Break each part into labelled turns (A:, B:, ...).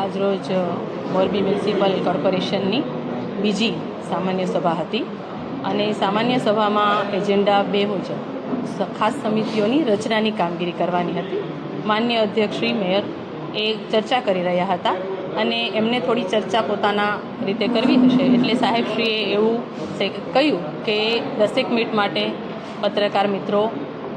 A: આજરોજ મોરબી મ્યુનિસિપલ કોર્પોરેશનની બીજી સામાન્ય સભા હતી અને સામાન્ય સભામાં એજન્ડા 2 મુજબ ખાસ સમિતિઓની રચનાની કામગીરી કરવાની હતી. માન્ય અધ્યક્ષ શ્રી મેયર એ ચર્ચા કરી રહ્યા હતા અને એમને થોડી ચર્ચા પોતાના રીતે કરવી હશે એટલે સાહેબશ્રીએ એવું કહ્યું કે 10 મિનિટ માટે પત્રકાર મિત્રો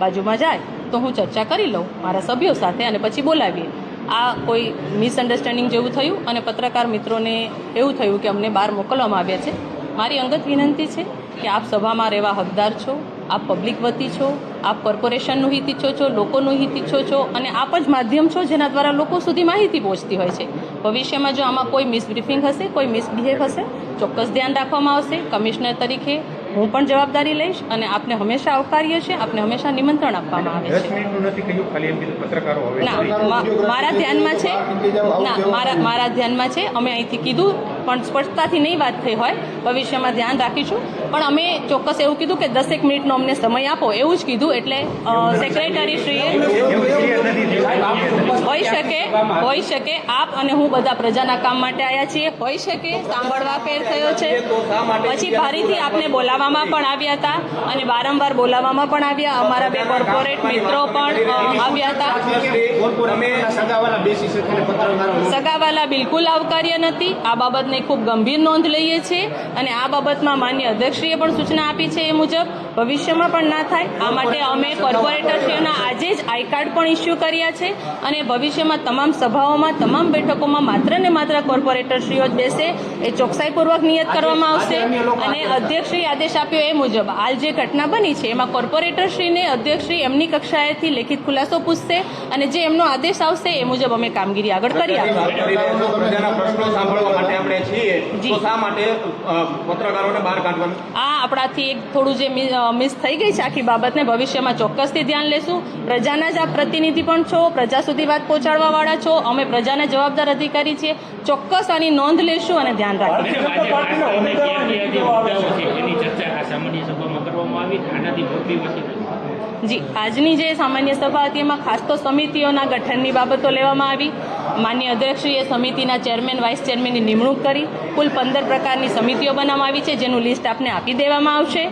A: બાજુમાં જાય તો હું ચર્ચા કરી લઉં મારા સભ્યો સાથે અને પછી બોલાવીએ. આ કોઈ મિસઅન્ડરસ્ટેન્ડિંગ જેવું થયું અને પત્રકાર મિત્રોને એવું થયું કે અમને બહાર મોકલવામાં આવ્યા છે. મારી અંગત વિનંતી છે કે આપ સભામાં રહેવા હકદાર છો, આપ પબ્લિક વતી છો, આપ કોર્પોરેશનનું હિત ઈચ્છો છો, લોકોનું હિત ઈચ્છો છો અને આપ જ માધ્યમ છો જેના દ્વારા લોકો સુધી માહિતી પહોંચતી હોય છે. ભવિષ્યમાં જો આમાં કોઈ મિસબ્રીફિંગ હશે, કોઈ મિસબિહેવ હશે, ચોક્કસ ધ્યાન રાખવામાં આવશે. કમિશનર તરીકે હું પણ જવાબદારી લઈશ અને આપને હંમેશા આવકારીએ છીએ, આપને હંમેશા નિમંત્રણ આપવામાં આવે છે. મારા ધ્યાનમાં છે મારા ધ્યાનમાં છે. અમે અહીંથી કીધું પણ સ્પષ્ટતાથી નહીં વાત થઈ હોય, ભવિષ્યમાં ધ્યાન રાખીશું. પણ અમે ચોક્કસ એવું કીધું કે 10 મિનિટનો અમને સમય આપો એવું જ કીધું. એટલે સેક્રેટરીશ્રીએ હોઈ શકે આપ અને હું બધા પ્રજાના કામ માટે આવ્યા છીએ, હોઈ શકે સાંભળવા ફેર થયો છે. પછી ફરીથી આપને બોલાવવામાં પણ આવ્યા હતા અને વારંવાર બોલાવવામાં પણ આવ્યા. અમારા 2 કોર્પોરેટ મિત્રો પણ આવ્યા હતા. સગાવાલા બિલકુલ આવકાર્ય નથી. આ બાબતને ખૂબ ગંભીર નોંધ લઈએ છીએ અને આ બાબતમાં માન્ય અધ્યક્ષશ્રીએ પણ સૂચના આપી છે એ મુજબ ભવિષ્યમાં પણ ના થાય આ માટે અમે કોર્પોરેટરશ્રીઓના આજે જ આઈ કાર્ડ પણ ઇસ્યુ કર્યા છે અને ભવિષ્યમાં તમામ સભાઓમાં, તમામ બેઠકોમાં માત્ર ને માત્ર કોર્પોરેટરશ્રીઓ જ બેસે એ ચોકસાઈપૂર્વક નિયત કરવામાં આવશે. અને અધ્યક્ષશ્રી આદેશ આપ્યો એ મુજબ હાલ જે ઘટના બની છે એમાં કોર્પોરેટરશ્રીને અધ્યક્ષશ્રી એમની કક્ષાએથી લેખિત ખુલાસો પૂછશે અને જે એમનો આદેશ આવશે એ મુજબ અમે કામગીરી આગળ કરી આપણાથી એક થોડું જે મિસ થઈ ગઈ છે આખી બાબતને ભવિષ્યમાં ચોક્કસથી ધ્યાન લેશું. પ્રજાના જ આપ પ્રતિનિધિ પણ છો, પ્રજા સુધી વાત પહોંચાડવા વાળા છો. અમે પ્રજાના જવાબદાર અધિકારી છીએ. ચોક્કસ આની નોંધ લેશું અને ધ્યાન રાખીશું. જી, આજની જે સામાન્ય સભા હતી એમાં ખાસ તો સમિતિઓના ગઠનની બાબતો લેવામાં આવી. માન્ય અધ્યક્ષશ્રીએ સમિતિના ચેરમેન, વાઇસ ચેરમેનની નિમણૂક કરી. કુલ 15 પ્રકારની સમિતિઓ બનાવવામાં આવી છે જેનું લિસ્ટ આપને આપી દેવામાં આવશે.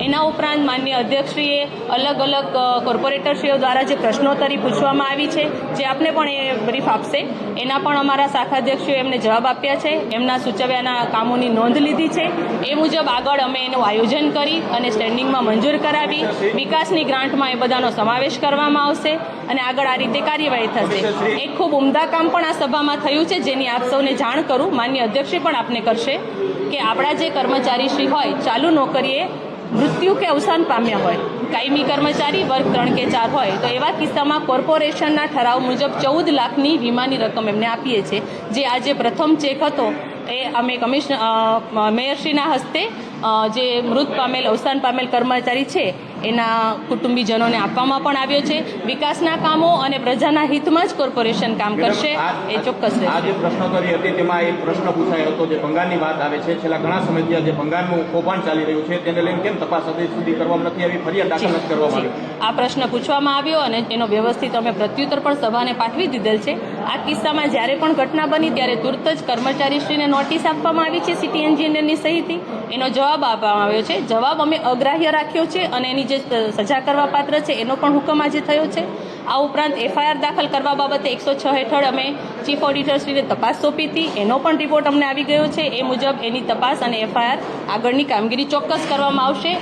A: એના ઉપરાંત માન્ય અધ્યક્ષશ્રીએ અલગ અલગ કોર્પોરેટરશ્રીઓ દ્વારા જે પ્રશ્નોત્તરી પૂછવામાં આવી છે જે આપને પણ એ બ્રીફ આપશે એના પણ અમારા શાખાધ્યક્ષીઓ એમને જવાબ આપ્યા છે. એમના સૂચવ્યાના કામોની નોંધ લીધી છે. એ મુજબ આગળ અમે એનું આયોજન કરી અને સ્ટેન્ડિંગમાં મંજૂર કરાવી. વિકાસની ગ્રાન્ટમાં એ બધાનો સમાવેશ કરવામાં આવશે અને આગળ આ રીતે કાર્યવાહી થશે. એક ખૂબ ઉમદા કામ પણ આ સભામાં થયું છે જેની આપ સૌને જાણ કરું. માન્ય અધ્યક્ષશ્રી પણ આપને કરશે કે આપણા જે કર્મચારીશ્રી હોય ચાલુ નોકરીએ મૃત્યુ કે અવસાન પામ્યા હોય, કાયમી કર્મચારી વર્ગ 3 કે 4 હોય તો એવા કિસ્સામાં કોર્પોરેશનના ઠરાવ મુજબ 14 લાખની વીમાની રકમ એમને આપીએ છીએ. જે આજે પ્રથમ ચેક હતો એ અમે મેયરશ્રીના હસ્તે જે મૃત પામેલ, અવસાન પામેલ કર્મચારી છે એના કુટુંબીજનોને આપવામાં પણ આવ્યો છે. વિકાસના કામો અને પ્રજાના હિતમાં જ કોર્પોરેશન કામ કરશે એ ચોક્કસ રહેશે.
B: આજે પ્રશ્નોત્તરી હતી તેમાં એક પ્રશ્ન પૂછાયો હતો જે ભંગારની વાત આવે છે. છેલ્લા ઘણા સમયથી જે ભંગારનું કૌભાંડ ચાલી રહ્યું છે તેને લઈને કેમ તપાસ સુધી કરવામાં નથી આવી, ફરિયાદ દાખલ નથી કરવામાં આવી?
A: આ પ્રશ્ન પૂછવામાં આવ્યો અને એનો વ્યવસ્થિત અમે પ્રત્યુત્તર પણ સભાને પાઠવી દીધેલ છે. આ કિસ્સામાં જ્યારે પણ ઘટના બની ત્યારે તુરત જ કર્મચારીશ્રીને નોટિસ આપવામાં આવી છે સિટી એન્જિનિયરની સહીથી. એનો જવાબ આપવામાં આવ્યો છે. જવાબ અમે અગ્રાહ્ય રાખ્યો છે અને એની જે સજા કરવા પાત્ર છે એનો પણ હુકમ આજે થયો છે. આ ઉપરાંત FIR દાખલ કરવા બાબતે 106 હેઠળ અમે ચીફ ઓડિટરશ્રીને તપાસ સોંપી હતી. એનો પણ રિપોર્ટ અમને આવી ગયો છે. એ મુજબ એની તપાસ અને FIR આગળની કામગીરી ચોક્કસ કરવામાં આવશે.